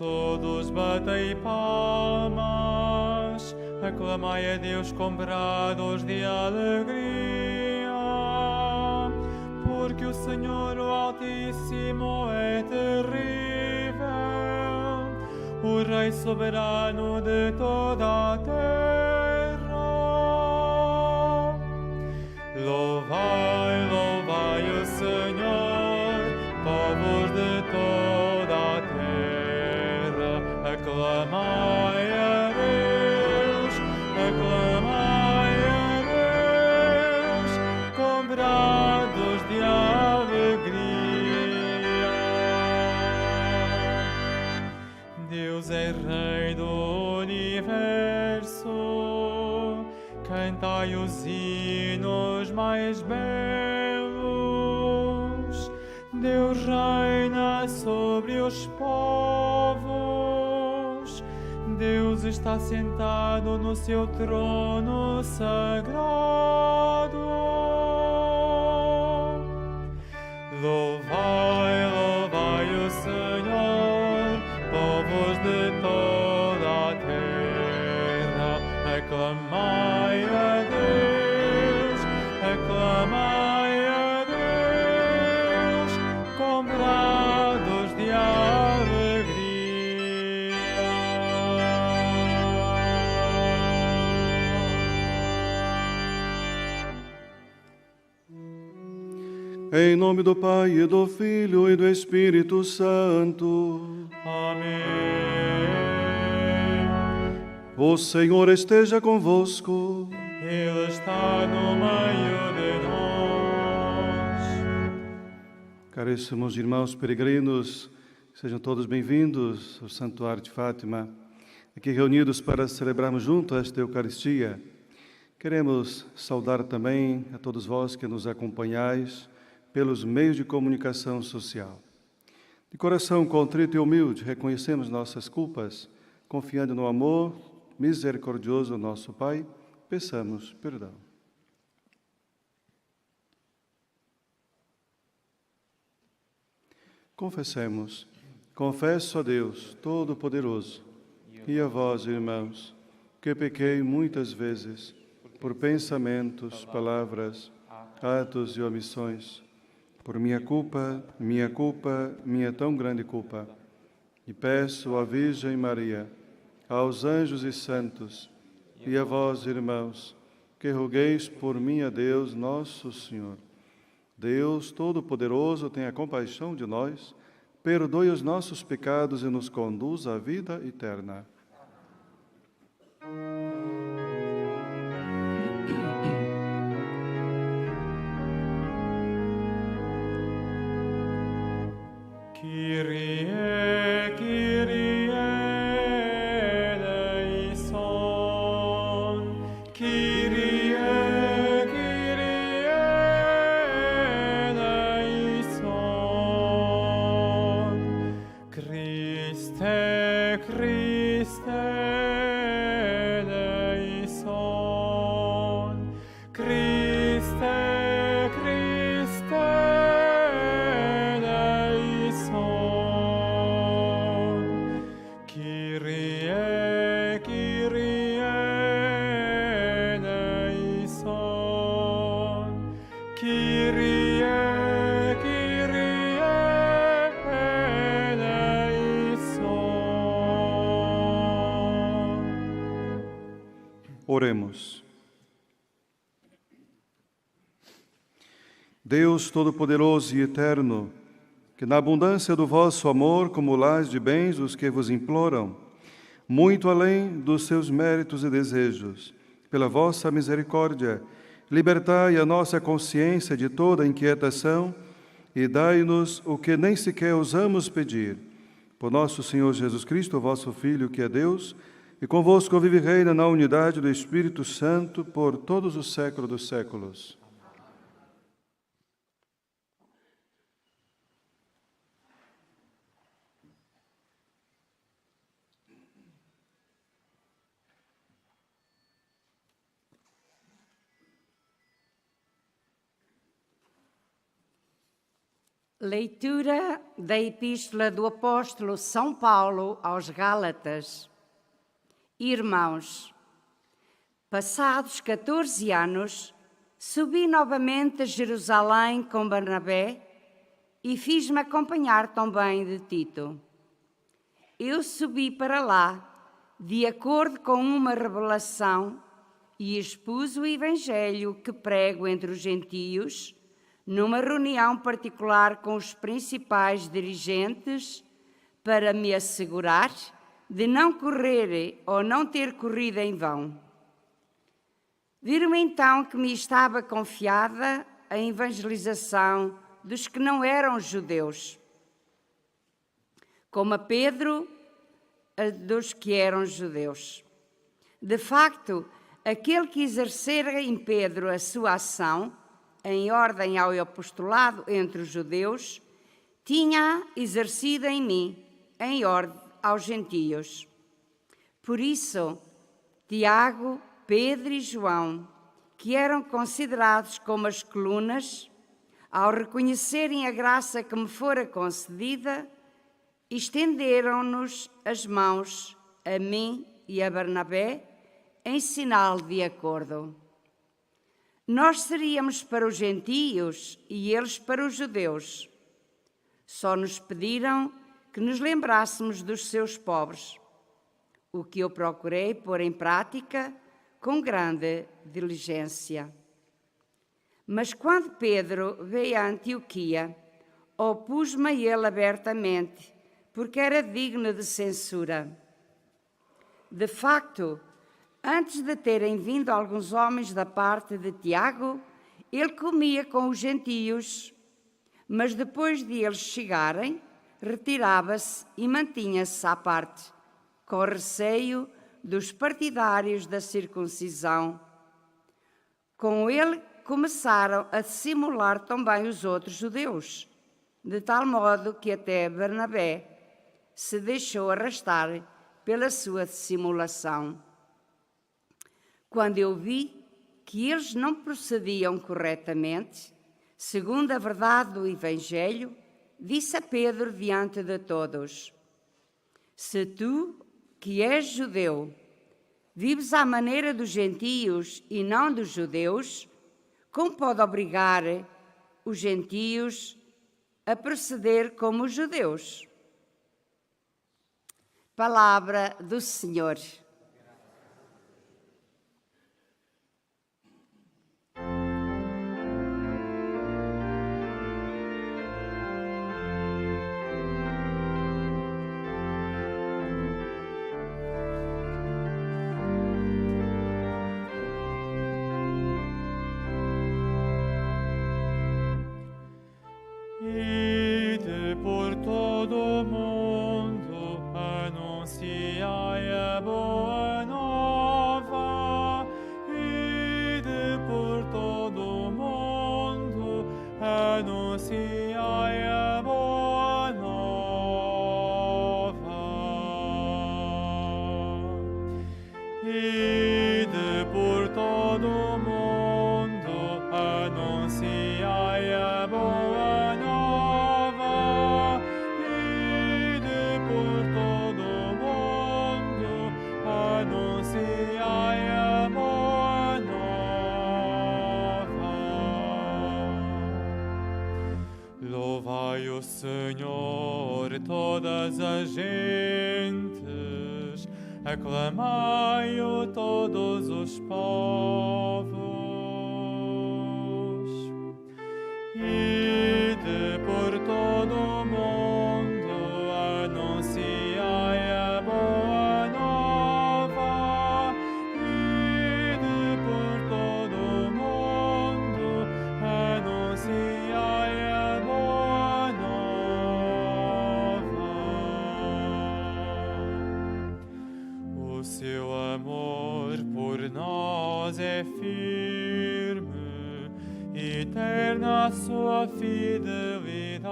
todos batei palmas, aclamai a Deus com brados de alegria, porque o Senhor, o Altíssimo, é terrível, o Rei soberano de toda a terra. Louvai, louvai o Senhor, povos de toda a terra, aclamai a Deus, aclamai a Deus, com brados de alegria. Deus é Rei do universo, cantai os hinos mais belos. Deus reina sobre os povos. Deus está sentado no seu trono sagrado. Louvai, louvai o Senhor, povos de toda a terra, aclamai a Deus, aclamai a Deus, com brados de alegria. Em nome do Pai, e do Filho, e do Espírito Santo. Amém. O Senhor esteja convosco. Ele está no meio de nós. Caríssimos irmãos peregrinos, sejam todos bem-vindos ao Santuário de Fátima, aqui reunidos para celebrarmos juntos esta Eucaristia. Queremos saudar também a todos vós que nos acompanhais pelos meios de comunicação social. De coração contrito e humilde, reconhecemos nossas culpas, confiando no amor misericordioso do nosso Pai, peçamos perdão. Confessemos. Confesso a Deus Todo-Poderoso e a vós, irmãos, que pequei muitas vezes por pensamentos, palavras, atos e omissões, por minha culpa, minha tão grande culpa. E peço à Virgem Maria, aos anjos e santos, e a vós, irmãos, que rogueis por mim a Deus nosso Senhor. Deus Todo-Poderoso, tenha compaixão de nós, perdoe os nossos pecados e nos conduz à vida eterna. Kyrie, Kyrie eleison. Kyrie, Kyrie eleison. Christe, Christe eleison. Christe, Christe eleison. Kyrie, Kyrie eleison. Kyrie, Kyrie eleison. Oremos. Deus Todo-Poderoso e Eterno, que na abundância do vosso amor acumulais de bens os que vos imploram, muito além dos seus méritos e desejos, pela vossa misericórdia, libertai a nossa consciência de toda inquietação e dai-nos o que nem sequer ousamos pedir. Por nosso Senhor Jesus Cristo, vosso Filho, que é Deus, e convosco vive e reina na unidade do Espírito Santo por todos os séculos dos séculos. Leitura da Epístola do Apóstolo São Paulo aos Gálatas. Irmãos, passados 14 anos, subi novamente a Jerusalém com Barnabé e fiz-me acompanhar também de Tito. Eu subi para lá, de acordo com uma revelação, e expus o Evangelho que prego entre os gentios, numa reunião particular com os principais dirigentes, para me assegurar de não correr ou não ter corrido em vão. Viram então que me estava confiada a evangelização dos que não eram judeus, como a Pedro, a dos que eram judeus. De facto, aquele que exercera em Pedro a sua ação, em ordem ao apostolado entre os judeus, tinha exercido em mim, em ordem aos gentios. Por isso, Tiago, Pedro e João, que eram considerados como as colunas, ao reconhecerem a graça que me fora concedida, estenderam-nos as mãos a mim e a Barnabé em sinal de acordo. Nós seríamos para os gentios e eles para os judeus. Só nos pediram que nos lembrássemos dos seus pobres, o que eu procurei pôr em prática com grande diligência. Mas quando Pedro veio a Antioquia, opus-me a ele abertamente, porque era digno de censura. De facto, antes de terem vindo alguns homens da parte de Tiago, ele comia com os gentios, mas depois de eles chegarem, retirava-se e mantinha-se à parte, com receio dos partidários da circuncisão. Com ele começaram a simular também os outros judeus, de tal modo que até Barnabé se deixou arrastar pela sua dissimulação. Quando eu vi que eles não procediam corretamente, segundo a verdade do Evangelho, disse a Pedro diante de todos: se tu, que és judeu, vives à maneira dos gentios e não dos judeus, como pode obrigar os gentios a proceder como os judeus? Palavra do Senhor. Ide por todo o mundo, anunciai a boa nova. Ide por todo o mundo, anunciai a boa nova. Ide por todo o mundo, anunciai a boa Senhor, todas as gentes, aclamai-o todos os povos. Ide por todo o mundo, anunciai a boa nova. Ide por todo o mundo, anunciai a boa nova. O seu amor por nós é firme, eterna a sua fidelidade.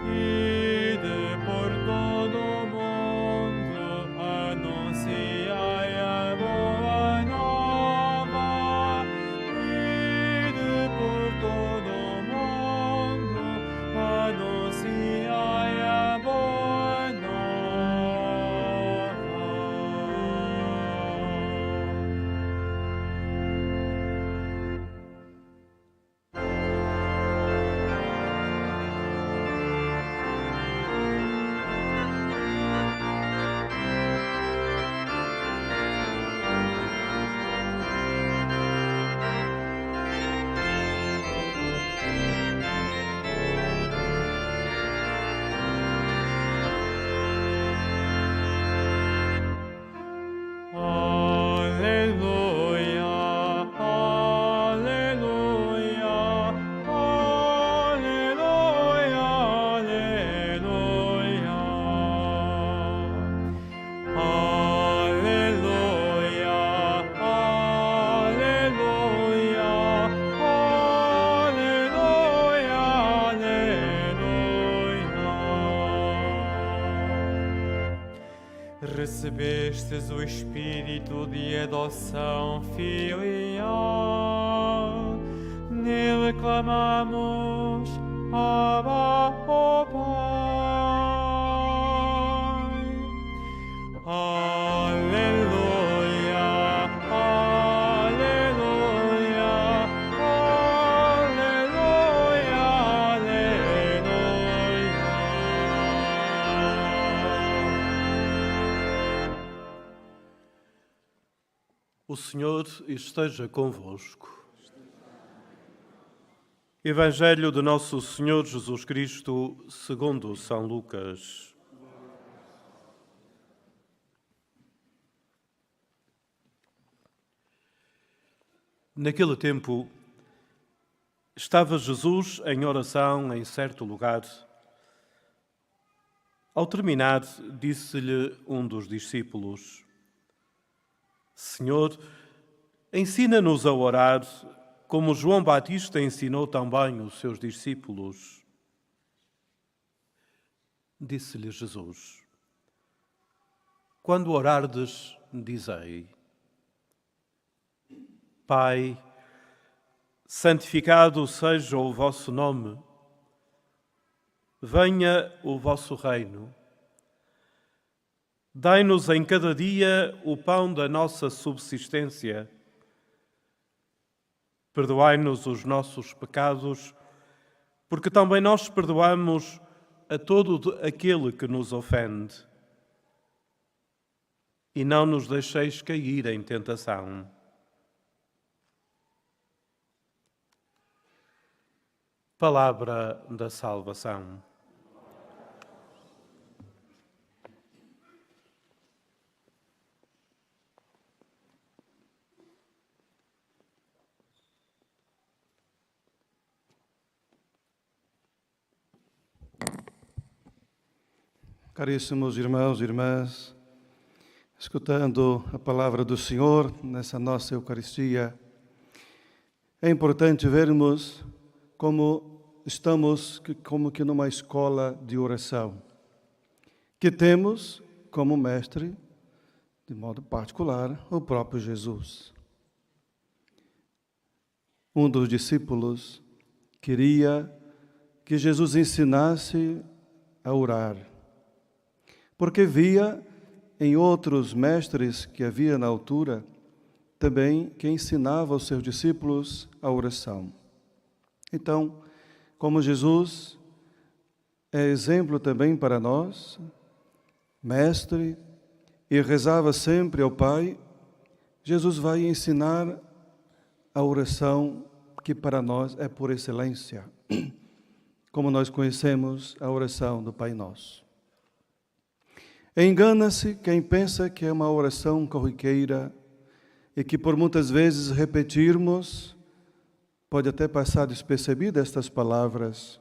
Ide por todo o mundo, anunciai a boa nova. recebestes o Espírito de adoção filial. Nele clamamos, Abba, ó Pai. Aleluia, aleluia, aleluia, aleluia. O Senhor esteja convosco. Evangelho de Nosso Senhor Jesus Cristo, segundo São Lucas. Naquele tempo, estava Jesus em oração em certo lugar. Ao terminar, disse-lhe um dos discípulos: Senhor, ensina-nos a orar, como João Batista ensinou também os seus discípulos. Disse-lhe Jesus: Quando orardes, dizei: Pai, santificado seja o vosso nome, venha o vosso reino. Dai-nos em cada dia o pão da nossa subsistência. Perdoai-nos os nossos pecados, porque também nós perdoamos a todo aquele que nos ofende. E não nos deixeis cair em tentação. Palavra da salvação. Caríssimos irmãos e irmãs, escutando a palavra do Senhor nessa nossa Eucaristia, é importante vermos como estamos como que numa escola de oração, que temos como mestre, de modo particular, o próprio Jesus. Um dos discípulos queria que Jesus ensinasse a orar, porque via em outros mestres que havia na altura também que ensinava aos seus discípulos a oração. Então, como Jesus é exemplo também para nós, mestre, e rezava sempre ao Pai, Jesus vai ensinar a oração que para nós é por excelência, como nós conhecemos a oração do Pai Nosso. Engana-se quem pensa que é uma oração corriqueira e que por muitas vezes repetirmos, pode até passar despercebida estas palavras.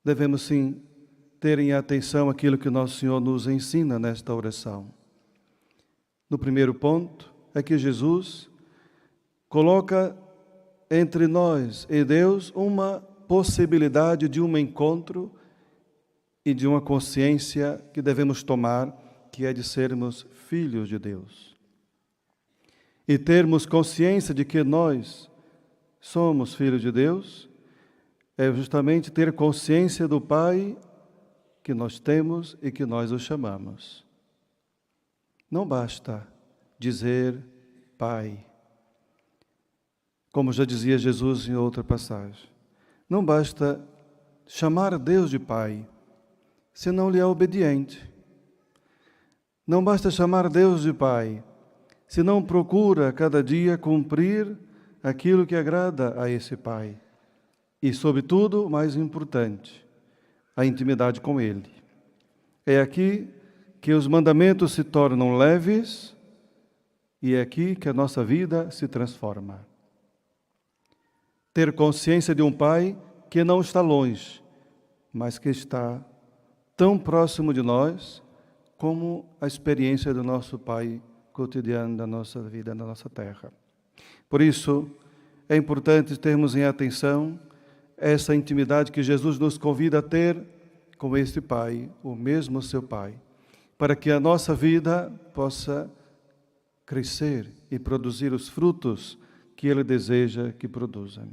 Devemos sim ter em atenção aquilo que Nosso Senhor nos ensina nesta oração. No primeiro ponto é que Jesus coloca entre nós e Deus uma possibilidade de um encontro e de uma consciência que devemos tomar, que é de sermos filhos de Deus. E termos consciência de que nós somos filhos de Deus, é justamente ter consciência do Pai que nós temos e que nós o chamamos. Não basta dizer Pai, como já dizia Jesus em outra passagem. Não basta chamar Deus de Pai, se não lhe é obediente. Não basta chamar Deus de Pai, se não procura cada dia cumprir aquilo que agrada a esse Pai. E, sobretudo, o mais importante, a intimidade com Ele. É aqui que os mandamentos se tornam leves e é aqui que a nossa vida se transforma. Ter consciência de um Pai que não está longe, mas que está tão próximo de nós como a experiência do nosso Pai cotidiano da nossa vida, na nossa terra. Por isso, é importante termos em atenção essa intimidade que Jesus nos convida a ter com este Pai, o mesmo seu Pai, para que a nossa vida possa crescer e produzir os frutos que Ele deseja que produzam.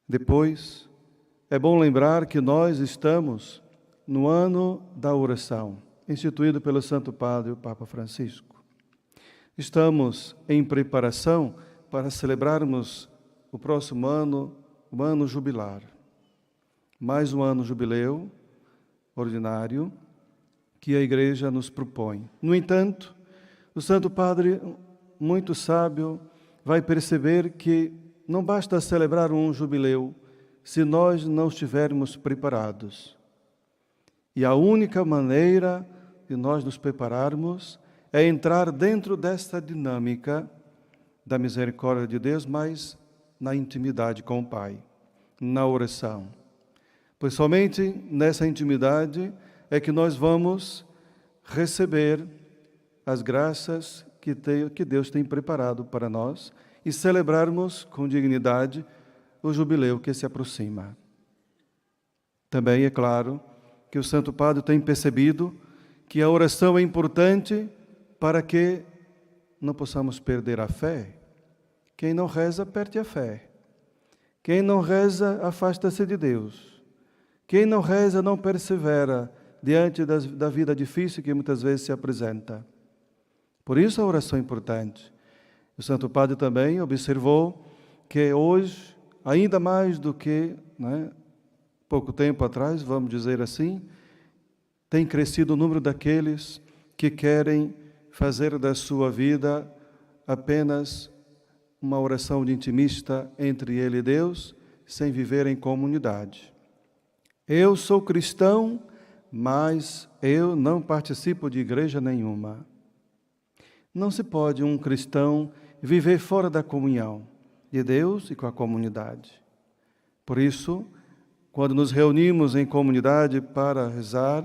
Depois, é bom lembrar que nós estamos no ano da oração, instituído pelo Santo Padre, o Papa Francisco. Estamos em preparação para celebrarmos o próximo ano, o ano jubilar. Mais um ano jubileu ordinário que a Igreja nos propõe. No entanto, o Santo Padre, muito sábio, vai perceber que não basta celebrar um jubileu se nós não estivermos preparados. E a única maneira de nós nos prepararmos é entrar dentro desta dinâmica da misericórdia de Deus, mas na intimidade com o Pai, na oração. Pois somente nessa intimidade é que nós vamos receber as graças que Deus tem preparado para nós e celebrarmos com dignidade o jubileu que se aproxima. Também é claro que o Santo Padre tem percebido que a oração é importante para que não possamos perder a fé. Quem não reza, perde a fé. Quem não reza, afasta-se de Deus. Quem não reza, não persevera diante da vida difícil que muitas vezes se apresenta. Por isso a oração é importante. O Santo Padre também observou que hoje, ainda mais do que pouco tempo atrás, vamos dizer assim, tem crescido o número daqueles que querem fazer da sua vida apenas uma oração de intimista entre ele e Deus, sem viver em comunidade. Eu sou cristão, mas eu não participo de igreja nenhuma. Não se pode um cristão viver fora da comunhão de Deus e com a comunidade. Por isso, quando nos reunimos em comunidade para rezar,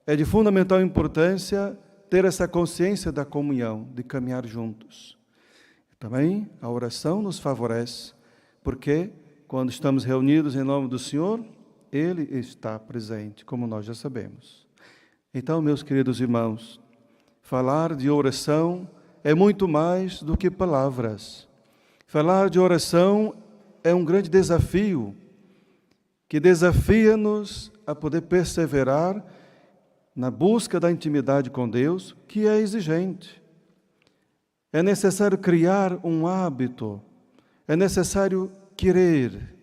é de fundamental importância ter essa consciência da comunhão, de caminhar juntos. Também a oração nos favorece, porque quando estamos reunidos em nome do Senhor, Ele está presente, como nós já sabemos. Então, meus queridos irmãos, falar de oração é muito mais do que palavras. Falar de oração é um grande desafio, que desafia-nos a poder perseverar na busca da intimidade com Deus, que é exigente. É necessário criar um hábito, é necessário querer.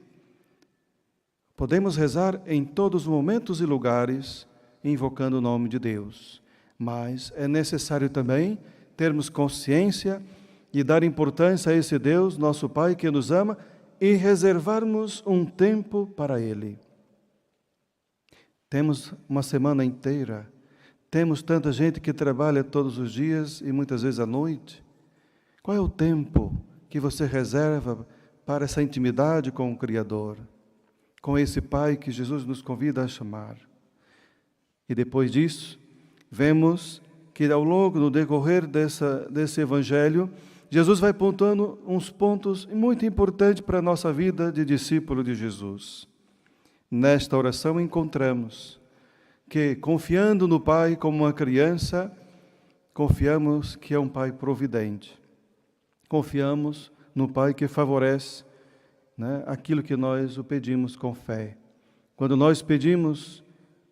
Podemos rezar em todos os momentos e lugares, invocando o nome de Deus. Mas é necessário também termos consciência e dar importância a esse Deus, nosso Pai, que nos ama, e reservarmos um tempo para Ele. Temos uma semana inteira, temos tanta gente que trabalha todos os dias e muitas vezes à noite. Qual é o tempo que você reserva para essa intimidade com o Criador, com esse Pai que Jesus nos convida a chamar? E depois disso, vemos que ao longo do decorrer desse Evangelho, Jesus vai pontuando uns pontos muito importantes para a nossa vida de discípulo de Jesus. Nesta oração encontramos que, confiando no Pai como uma criança, confiamos que é um Pai providente. Confiamos no Pai que favorece aquilo que nós o pedimos com fé. Quando nós pedimos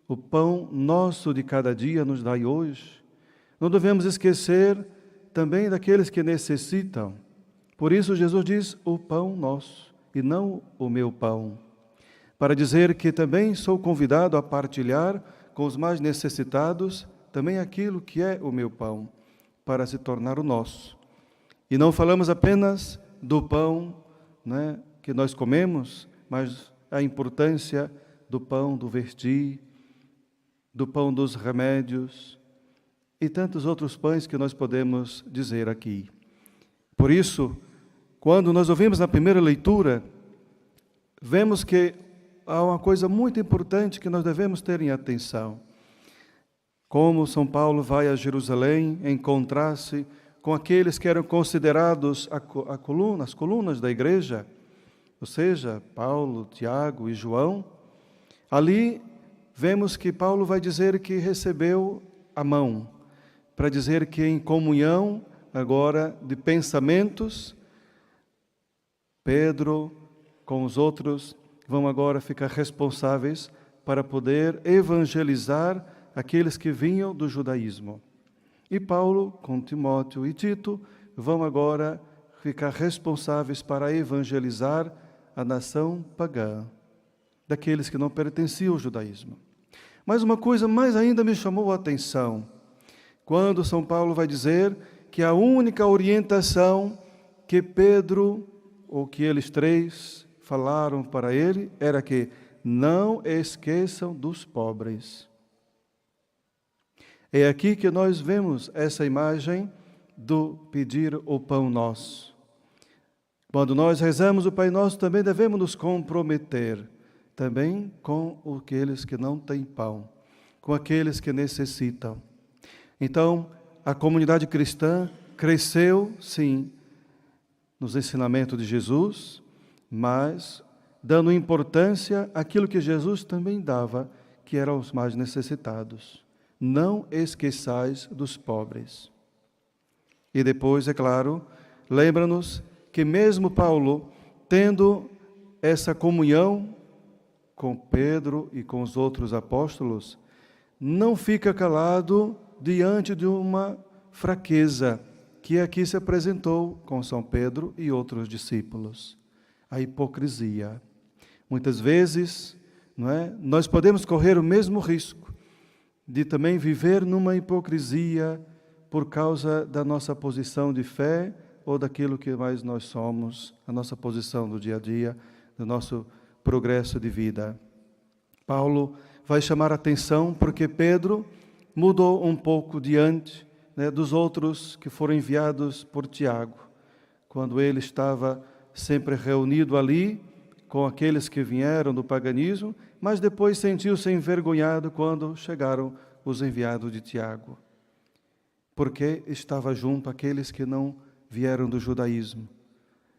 o pão nosso de cada dia nos dai hoje, não devemos esquecer também daqueles que necessitam. Por isso Jesus diz o pão nosso e não o meu pão, para dizer que também sou convidado a partilhar com os mais necessitados também aquilo que é o meu pão, para se tornar o nosso. E não falamos apenas do pão que nós comemos, mas a importância do pão do verdi, do pão dos remédios e tantos outros pães que nós podemos dizer aqui. Por isso, quando nós ouvimos na primeira leitura, vemos que há uma coisa muito importante que nós devemos ter em atenção. Como São Paulo vai a Jerusalém encontrar-se com aqueles que eram considerados as colunas da igreja, ou seja, Paulo, Tiago e João, ali vemos que Paulo vai dizer que recebeu a mão, para dizer que em comunhão agora de pensamentos, Pedro com os outros vão agora ficar responsáveis para poder evangelizar aqueles que vinham do judaísmo. E Paulo, com Timóteo e Tito, vão agora ficar responsáveis para evangelizar a nação pagã, daqueles que não pertenciam ao judaísmo. Mas uma coisa mais ainda me chamou a atenção, quando São Paulo vai dizer que a única orientação que Pedro, ou que eles três, falaram para ele, era que não esqueçam dos pobres. É aqui que nós vemos essa imagem do pedir o pão nosso. Quando nós rezamos o Pai Nosso, também devemos nos comprometer também com aqueles que não têm pão, com aqueles que necessitam. Então, a comunidade cristã cresceu, sim, nos ensinamentos de Jesus, mas dando importância àquilo que Jesus também dava, que eram os mais necessitados. Não esqueçais dos pobres. E depois, é claro, lembra-nos que mesmo Paulo, tendo essa comunhão com Pedro e com os outros apóstolos, não fica calado diante de uma fraqueza que aqui se apresentou com São Pedro e outros discípulos. A hipocrisia. Muitas vezes, não é, nós podemos correr o mesmo risco de também viver numa hipocrisia por causa da nossa posição de fé ou daquilo que mais nós somos, a nossa posição do dia a dia, do nosso progresso de vida. Paulo vai chamar a atenção porque Pedro mudou um pouco diante, né, dos outros que foram enviados por Tiago, quando ele estava sempre reunido ali com aqueles que vieram do paganismo, mas depois sentiu-se envergonhado quando chegaram os enviados de Tiago, porque estava junto àqueles que não vieram do judaísmo.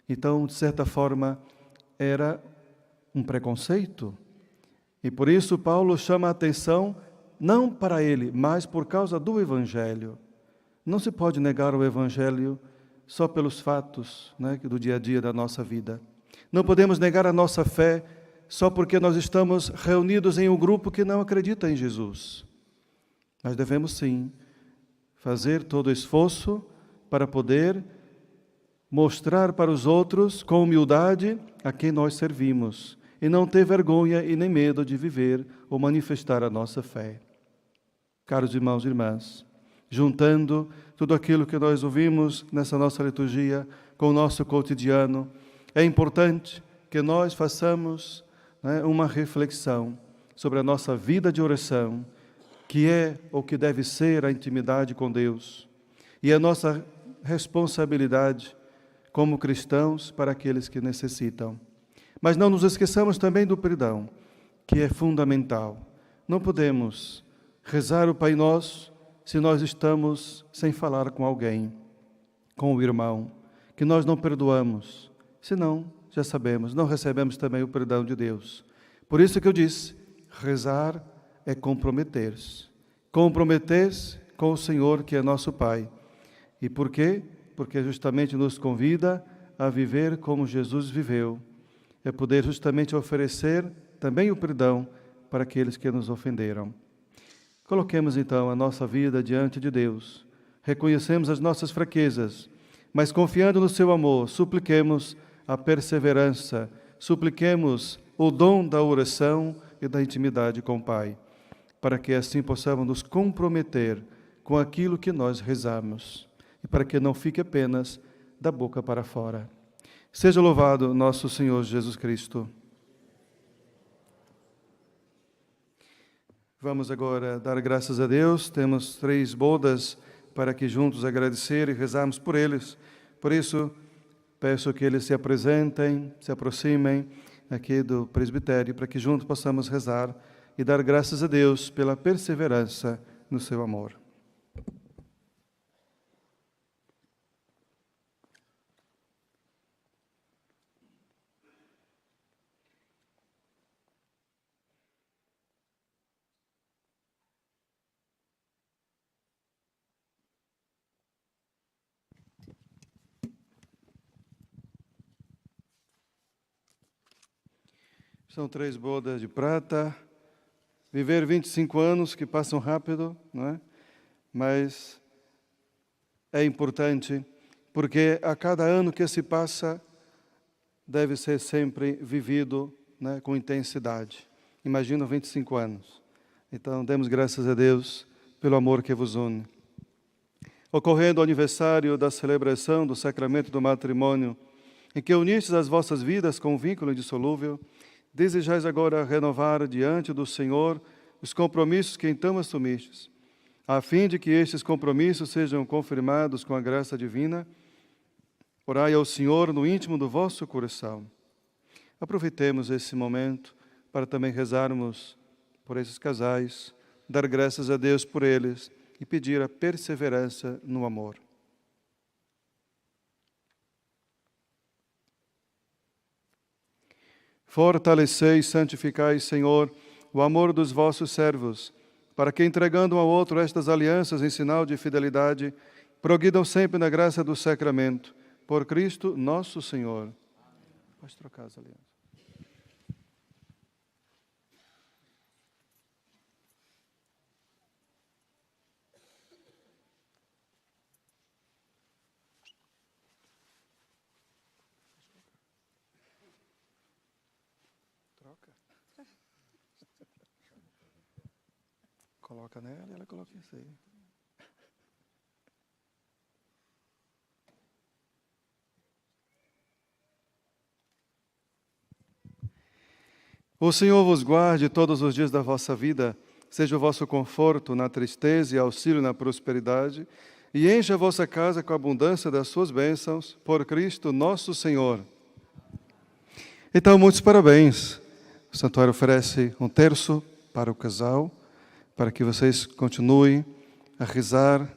Então, de certa forma, era um preconceito. E por isso Paulo chama a atenção, não para ele, mas por causa do Evangelho. Não se pode negar o Evangelho só pelos fatos, né, do dia a dia da nossa vida. Não podemos negar a nossa fé só porque nós estamos reunidos em um grupo que não acredita em Jesus. Nós devemos sim fazer todo o esforço para poder mostrar para os outros com humildade a quem nós servimos e não ter vergonha e nem medo de viver ou manifestar a nossa fé. Caros irmãos e irmãs, juntando tudo aquilo que nós ouvimos nessa nossa liturgia com o nosso cotidiano, é importante que nós façamos, né, uma reflexão sobre a nossa vida de oração, que é ou que deve ser a intimidade com Deus, e a nossa responsabilidade como cristãos para aqueles que necessitam. Mas não nos esqueçamos também do perdão, que é fundamental. Não podemos rezar o Pai Nosso se nós estamos sem falar com alguém, com o irmão, que nós não perdoamos. Senão, já sabemos, não recebemos também o perdão de Deus. Por isso que eu disse, rezar é comprometer-se. Comprometer-se com o Senhor, que é nosso Pai. E por quê? Porque justamente nos convida a viver como Jesus viveu. É poder justamente oferecer também o perdão para aqueles que nos ofenderam. Coloquemos então a nossa vida diante de Deus. Reconhecemos as nossas fraquezas, mas confiando no seu amor, supliquemos a perseverança, supliquemos o dom da oração e da intimidade com o Pai, para que assim possamos nos comprometer com aquilo que nós rezamos e para que não fique apenas da boca para fora. Seja louvado nosso Senhor Jesus Cristo. Vamos agora dar graças a Deus. Temos 3 bodas para que juntos agradecer e rezarmos por eles. Por isso, peço que eles se apresentem, se aproximem aqui do presbitério, para que juntos possamos rezar e dar graças a Deus pela perseverança no seu amor. São 3 bodas de prata. Viver 25 anos que passam rápido, não é? Mas é importante, porque a cada ano que se passa, deve ser sempre vivido, né, com intensidade. Imagina 25 anos. Então, demos graças a Deus pelo amor que vos une. Ocorrendo o aniversário da celebração do sacramento do matrimônio, em que unistes as vossas vidas com um vínculo indissolúvel, desejais agora renovar diante do Senhor os compromissos que então assumistes, a fim de que estes compromissos sejam confirmados com a graça divina. Orai ao Senhor no íntimo do vosso coração. Aproveitemos esse momento para também rezarmos por esses casais, dar graças a Deus por eles e pedir a perseverança no amor. Fortalecei e santificai, Senhor, o amor dos vossos servos, para que, entregando um ao outro estas alianças em sinal de fidelidade, progridam sempre na graça do sacramento. Por Cristo nosso Senhor. Pode trocar as alianças. Troca. Coloca nela e ela coloca em si. O Senhor vos guarde todos os dias da vossa vida, seja o vosso conforto na tristeza e auxílio na prosperidade, e encha a vossa casa com a abundância das suas bênçãos, por Cristo nosso Senhor. Então, muitos parabéns. O santuário oferece um terço para o casal, para que vocês continuem a rezar,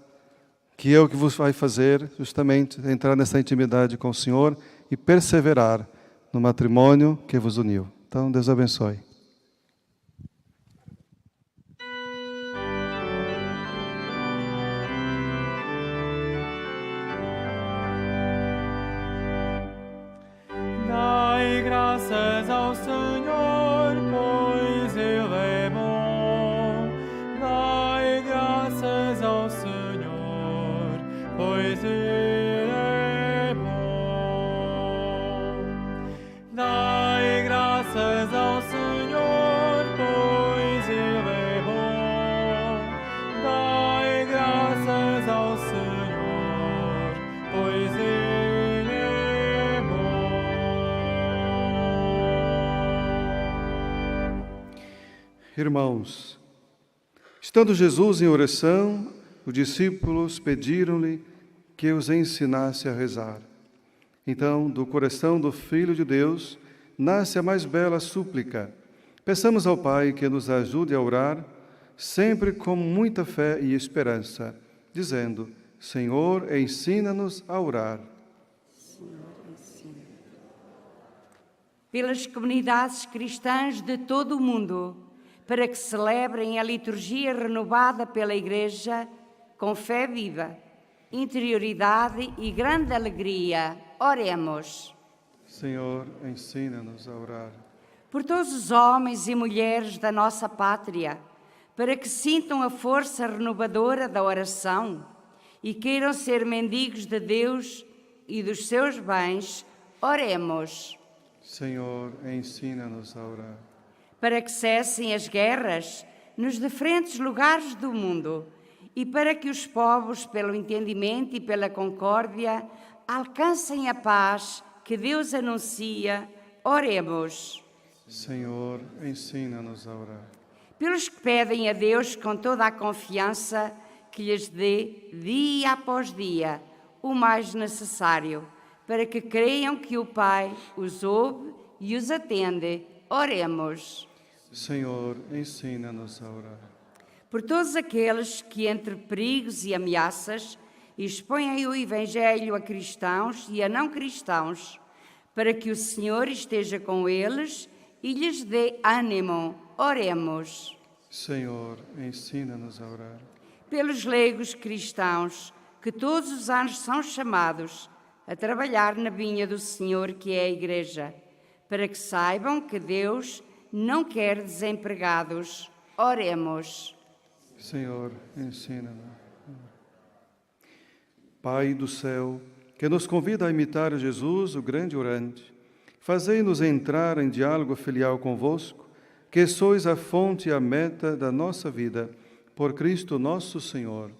que é o que vos vai fazer justamente entrar nessa intimidade com o Senhor e perseverar no matrimônio que vos uniu. Então, Deus abençoe. Dai graças ao Senhor, pois Ele é bom. Dai graças ao Senhor, pois Ele é bom. Dai graças ao Senhor, pois Ele é bom. Dai graças ao Senhor, pois Ele é bom. Irmãos, estando Jesus em oração, os discípulos pediram-lhe que os ensinasse a rezar. Então, do coração do Filho de Deus, nasce a mais bela súplica. Peçamos ao Pai que nos ajude a orar, sempre com muita fé e esperança, dizendo: Senhor, ensina-nos a orar. Pelas comunidades cristãs de todo o mundo, para que celebrem a liturgia renovada pela Igreja com fé viva, interioridade e grande alegria. Oremos. Senhor, ensina-nos a orar. Por todos os homens e mulheres da nossa pátria, para que sintam a força renovadora da oração e queiram ser mendigos de Deus e dos seus bens, oremos. Senhor, ensina-nos a orar. Para que cessem as guerras nos diferentes lugares do mundo e para que os povos, pelo entendimento e pela concórdia, alcancem a paz que Deus anuncia, oremos. Senhor, ensina-nos a orar. Pelos que pedem a Deus com toda a confiança que lhes dê, dia após dia, o mais necessário, para que creiam que o Pai os ouve e os atende, oremos. Senhor, ensina-nos a orar. Por todos aqueles que, entre perigos e ameaças, expõem o Evangelho a cristãos e a não cristãos, para que o Senhor esteja com eles e lhes dê ânimo. Oremos. Senhor, ensina-nos a orar. Pelos leigos cristãos, que todos os anos são chamados a trabalhar na vinha do Senhor, que é a Igreja, para que saibam que Deus não quer desempregados. Oremos. Senhor, ensina-nos. Pai do céu, que nos convida a imitar Jesus, o grande orante, fazei-nos entrar em diálogo filial convosco, que sois a fonte e a meta da nossa vida, por Cristo nosso Senhor.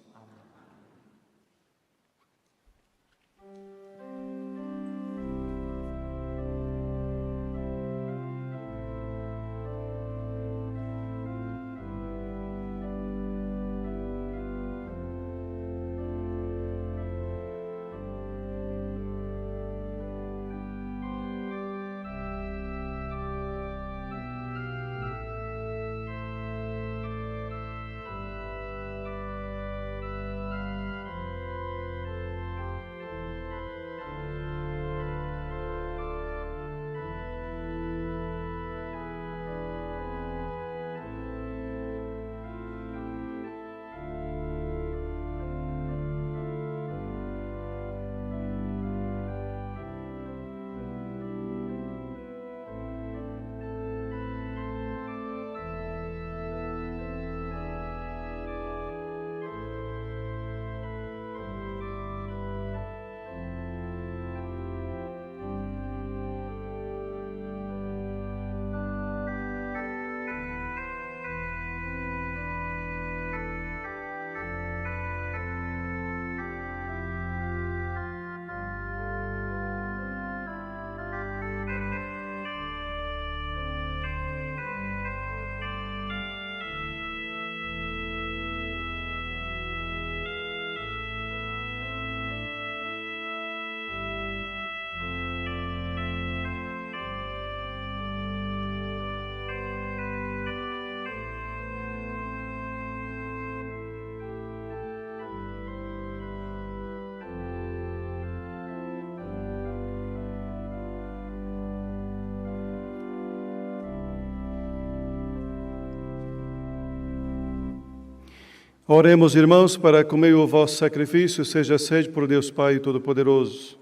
Oremos, irmãos, para que o meio do vosso sacrifício seja aceito por Deus Pai Todo-Poderoso.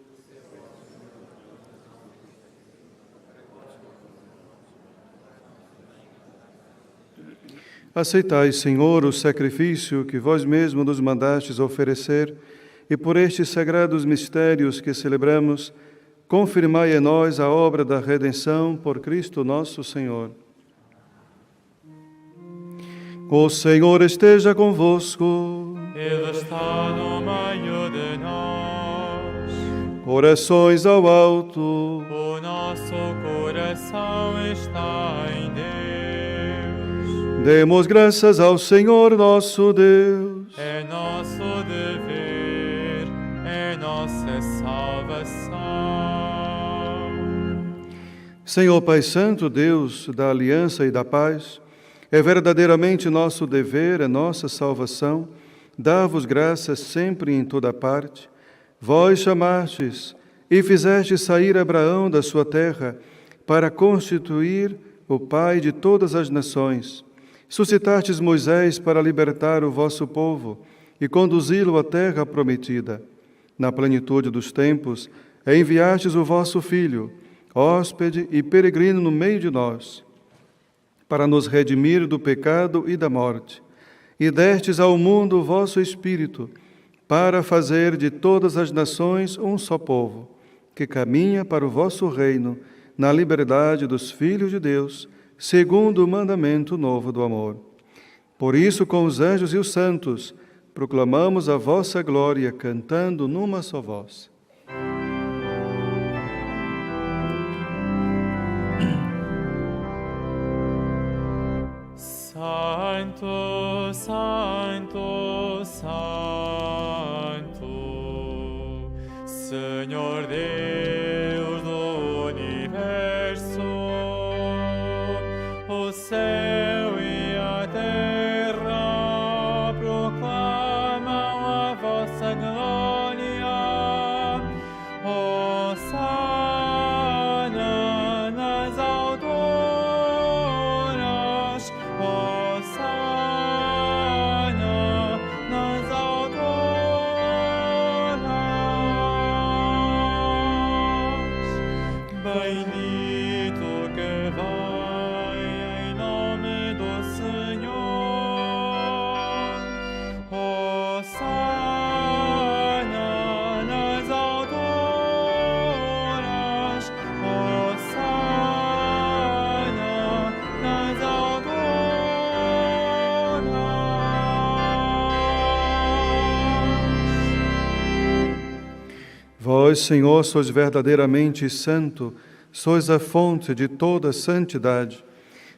Aceitai, Senhor, o sacrifício que vós mesmo nos mandastes oferecer, e por estes sagrados mistérios que celebramos, confirmai em nós a obra da redenção por Cristo nosso Senhor. O Senhor esteja convosco. Ele está no meio de nós. Corações ao alto. O nosso coração está em Deus. Demos graças ao Senhor nosso Deus. É nosso dever, é nossa salvação. Senhor Pai Santo, Deus da aliança e da paz, é verdadeiramente nosso dever, é nossa salvação, dar-vos graças sempre e em toda parte. Vós chamastes e fizestes sair Abraão da sua terra para constituir o pai de todas as nações. Suscitastes Moisés para libertar o vosso povo e conduzi-lo à terra prometida. Na plenitude dos tempos, enviastes o vosso Filho, hóspede e peregrino no meio de nós, para nos redimir do pecado e da morte, e destes ao mundo o vosso Espírito, para fazer de todas as nações um só povo, que caminha para o vosso reino, na liberdade dos filhos de Deus, segundo o mandamento novo do amor. Por isso, com os anjos e os santos, proclamamos a vossa glória, cantando numa só voz. Santo, Santo, Santo, Senhor Deus do universo, o céu e a terra proclamam a vossa glória. Hosana nas alturas, Hosana nas alturas. Bendito que vai Vós, Senhor, sois verdadeiramente santo, sois a fonte de toda santidade.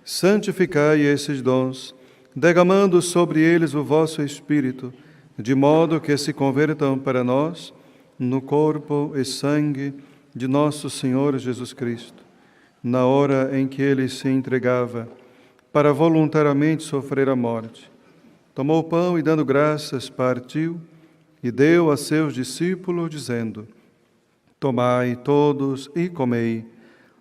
Santificai esses dons, derramando sobre eles o vosso Espírito, de modo que se convertam para nós no corpo e sangue de nosso Senhor Jesus Cristo, na hora em que ele se entregava para voluntariamente sofrer a morte. Tomou o pão e, dando graças, partiu e deu a seus discípulos, dizendo: Tomai todos e comei,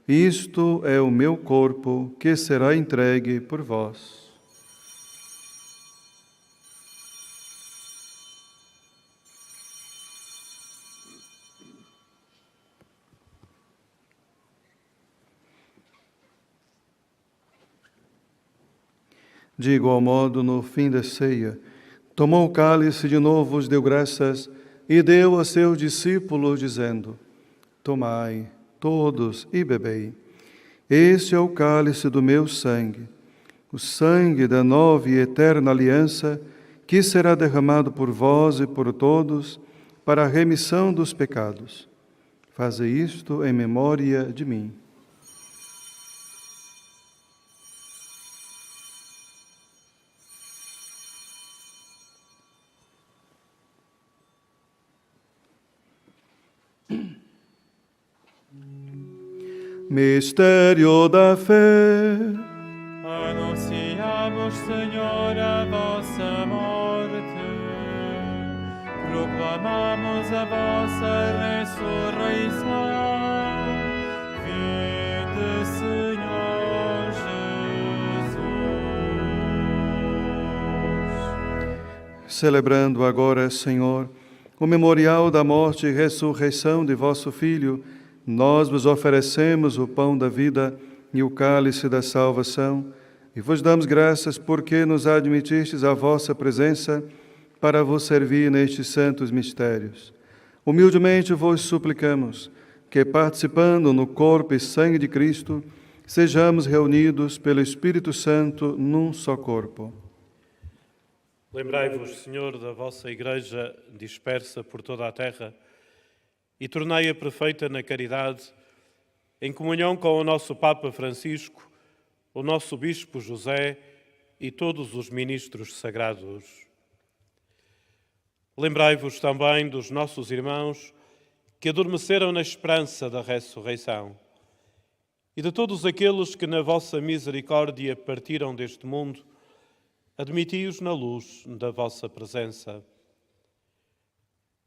isto é o meu corpo, que será entregue por vós. De igual modo, no fim da ceia, tomou o cálice, de novo vos deu graças e deu a seus discípulos, dizendo: Tomai todos e bebei. Este é o cálice do meu sangue, o sangue da nova e eterna aliança, que será derramado por vós e por todos para a remissão dos pecados. Fazei isto em memória de mim. Mistério da fé. Anunciamos, Senhor, a vossa morte, proclamamos a vossa ressurreição. Vinde, Senhor Jesus. Celebrando agora, Senhor, o memorial da morte e ressurreição de vosso Filho, nós vos oferecemos o pão da vida e o cálice da salvação, e vos damos graças porque nos admitistes à vossa presença para vos servir nestes santos mistérios. Humildemente vos suplicamos que, participando no corpo e sangue de Cristo, sejamos reunidos pelo Espírito Santo num só corpo. Lembrai-vos, Senhor, da vossa Igreja dispersa por toda a terra, e tornai-a perfeita na caridade, em comunhão com o nosso Papa Francisco, o nosso Bispo José e todos os ministros sagrados. Lembrai-vos também dos nossos irmãos que adormeceram na esperança da ressurreição e de todos aqueles que na vossa misericórdia partiram deste mundo, admiti-os na luz da vossa presença.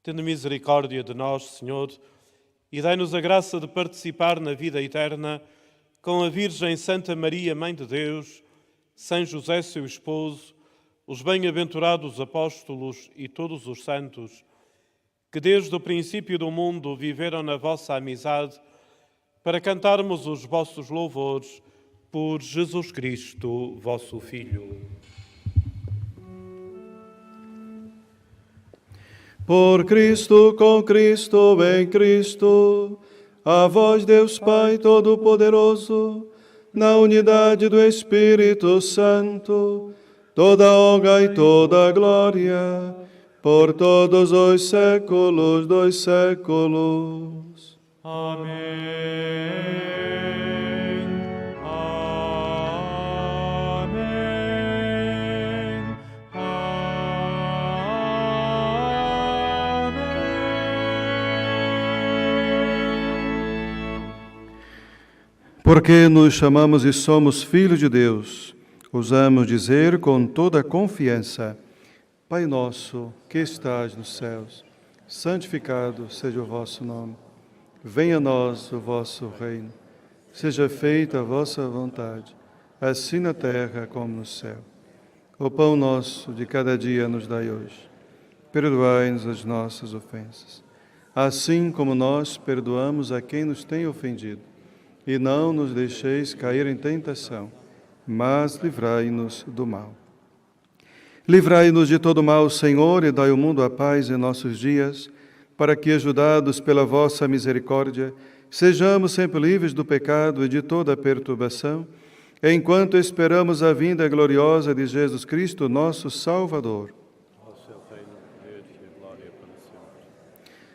Tende misericórdia de nós, Senhor, e dai-nos a graça de participar na vida eterna com a Virgem Santa Maria, Mãe de Deus, São José, seu esposo, os bem-aventurados apóstolos e todos os santos, que desde o princípio do mundo viveram na vossa amizade, para cantarmos os vossos louvores por Jesus Cristo, vosso Filho. Por Cristo, com Cristo, em Cristo, a vós, Deus Pai Todo-Poderoso, na unidade do Espírito Santo, toda honra e toda glória, por todos os séculos dos séculos. Amém. Porque nos chamamos e somos filhos de Deus, ousamos dizer com toda confiança: Pai nosso, que estás nos céus, santificado seja o vosso nome. Venha a nós o vosso reino. Seja feita a vossa vontade, assim na terra como no céu. O pão nosso de cada dia nos dai hoje. Perdoai-nos as nossas ofensas, assim como nós perdoamos a quem nos tem ofendido. E não nos deixeis cair em tentação, mas livrai-nos do mal. Livrai-nos de todo mal, Senhor, e dai ao mundo a paz em nossos dias, para que, ajudados pela vossa misericórdia, sejamos sempre livres do pecado e de toda perturbação, enquanto esperamos a vinda gloriosa de Jesus Cristo, nosso Salvador.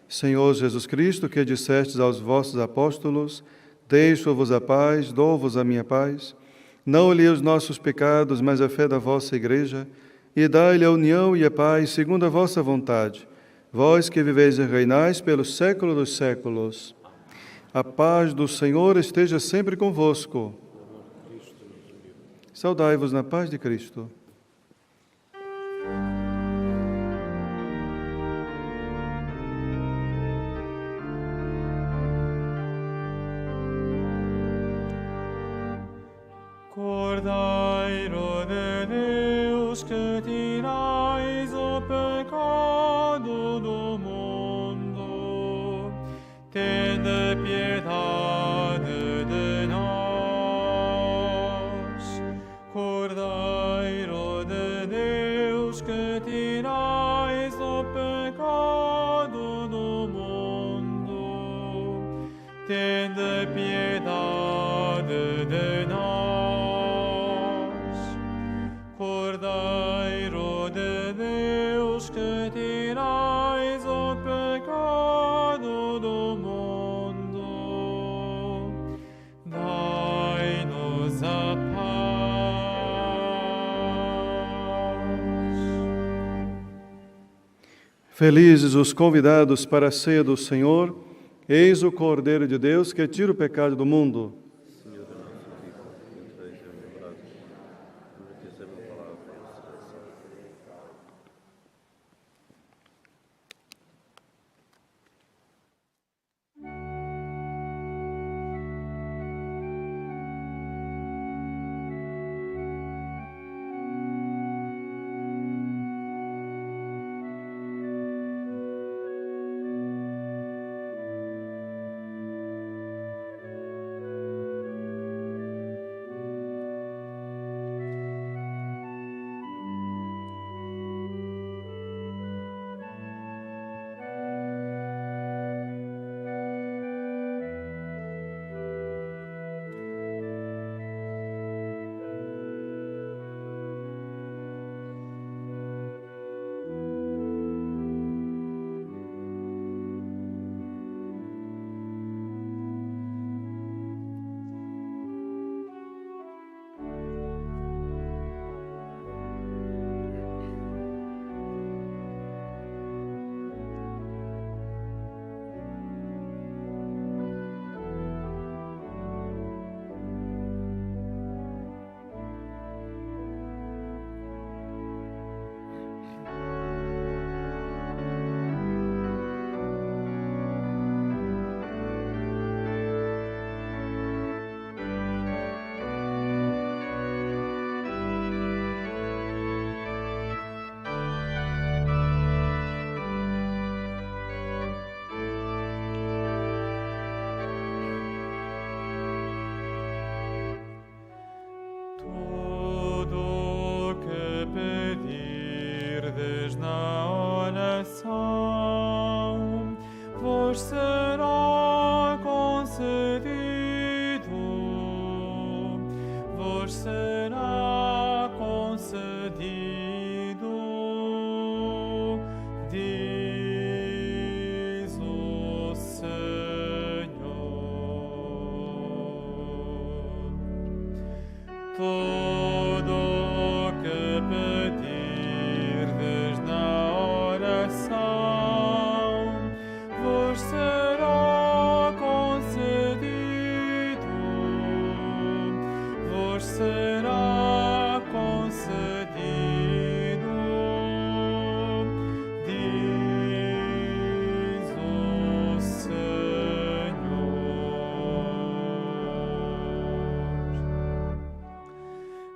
Senhor Jesus Cristo, que dissestes aos vossos apóstolos: deixo-vos a paz, dou-vos a minha paz. Não olhei os nossos pecados, mas a fé da vossa Igreja, e dai-lhe a união e a paz segundo a vossa vontade. Vós que viveis e reinais pelos séculos dos séculos. A paz do Senhor esteja sempre convosco. Saudai-vos na paz de Cristo. Cordeiro de Deus, que tirais o pecado do mundo, tende piedade de nós. Cordeiro de Deus, que tirais o pecado do mundo, tende piedade de nós. Cordeiro de Deus, que tirais o pecado do mundo, dai-nos a paz. Felizes os convidados para a ceia do Senhor. Eis o Cordeiro de Deus que tira o pecado do mundo.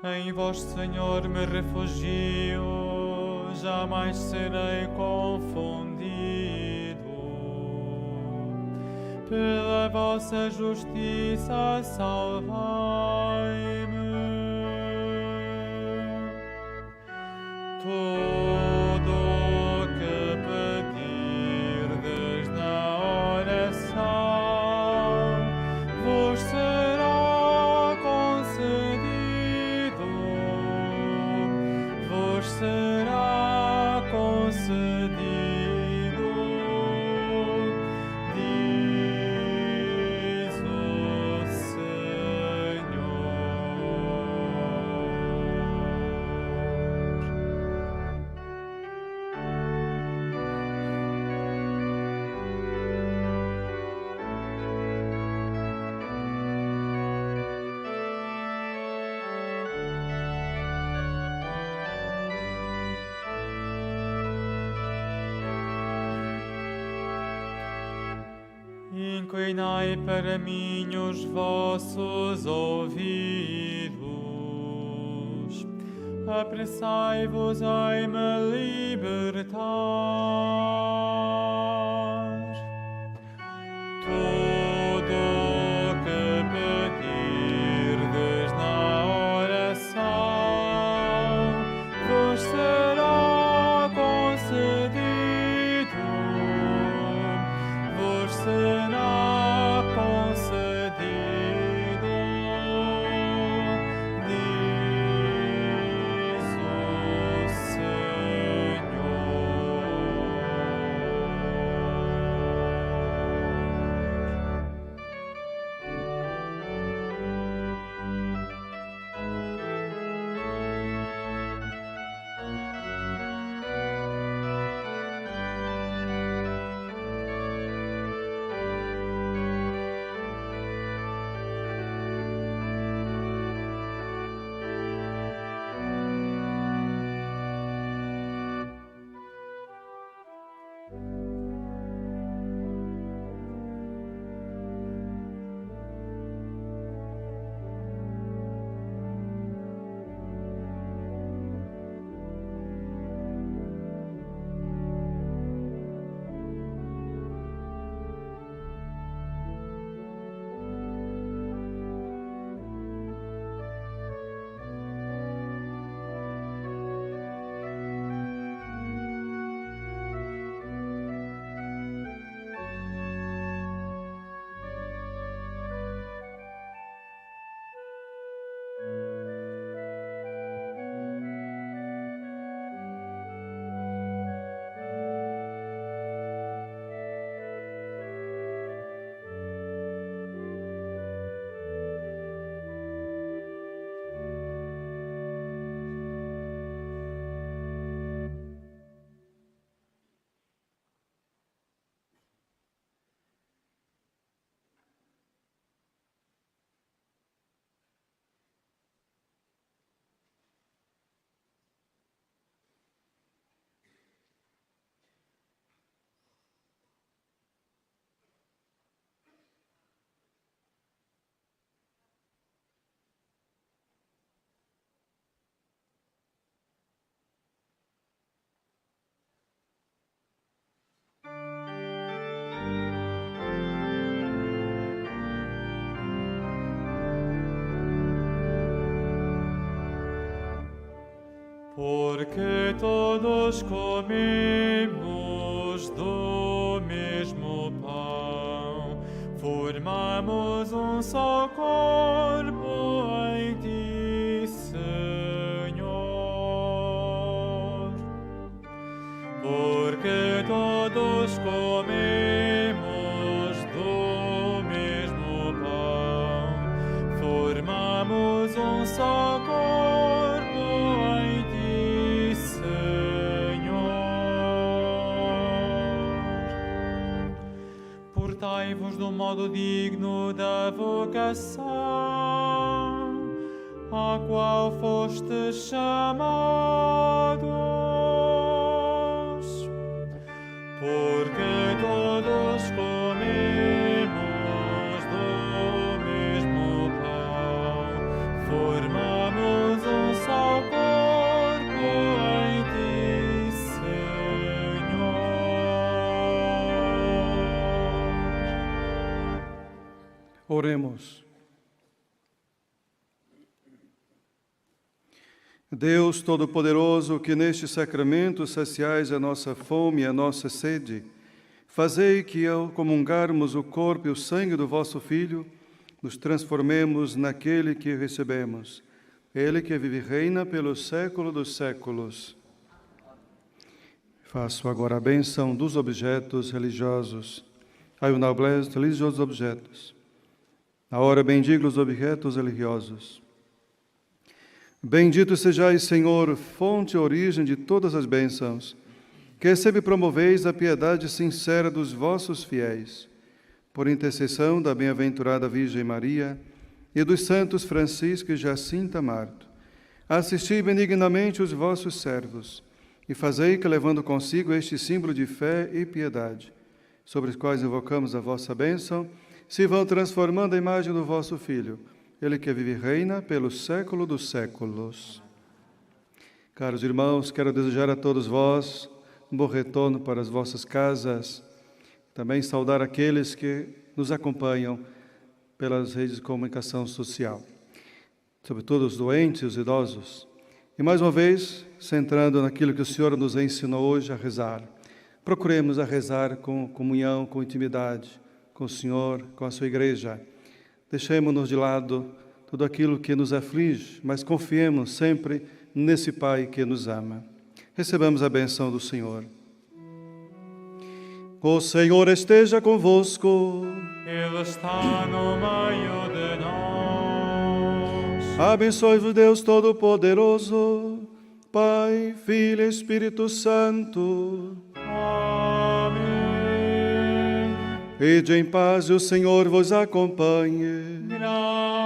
Em vós, Senhor, me refugio, jamais serei confundido. Pela vossa justiça, salvai-me. Tudo o que pedirdes na oração vos será concedido, vos será concedido. inclinai para mim os vossos ouvidos, apressai-vos em me libertar. Tudo o que pedirdes na oração vos será concedido, vos será concedido, diz o Senhor. Porque todos comemos do mesmo pão, formamos um só corpo em ti, Senhor. Porque todos comemos do mesmo pão, formamos um só corpo em ti, portai-vos do modo digno da vocação a qual fostes chamados, porque todos comemos do mesmo pão, formamos um só corpo em ti, Senhor. Oremos. Deus Todo-Poderoso, que neste sacramento saciais a nossa fome e a nossa sede, fazei que, ao comungarmos o corpo e o sangue do vosso Filho, nos transformemos naquele que recebemos. Ele que vive e reina pelo século dos séculos. Faço agora a bênção dos objetos religiosos. Ai, o noblesse religiosos objetos. A hora bendigo os objetos religiosos. Bendito sejais, Senhor, fonte e origem de todas as bênçãos, que sempre promoveis a piedade sincera dos vossos fiéis, por intercessão da bem-aventurada Virgem Maria e dos santos Francisco e Jacinta Marto. Assisti benignamente os vossos servos, e fazei que, levando consigo este símbolo de fé e piedade, sobre os quais invocamos a vossa bênção, se vão transformando a imagem do vosso Filho, Ele que vive e reina pelo século dos séculos. Caros irmãos, quero desejar a todos vós um bom retorno para as vossas casas, também saudar aqueles que nos acompanham pelas redes de comunicação social, sobretudo os doentes e os idosos. E mais uma vez, centrando naquilo que o Senhor nos ensinou hoje a rezar, procuremos a rezar com comunhão, com intimidade, com o Senhor, com a sua igreja. Deixemos-nos de lado tudo aquilo que nos aflige, mas confiemos sempre nesse Pai que nos ama. Recebamos a benção do Senhor. O Senhor esteja convosco. Ele está no meio de nós. Abençoe-vos Deus Todo-Poderoso, Pai, Filho e Espírito Santo. Amém. Ide em paz e o Senhor vos acompanhe. Graças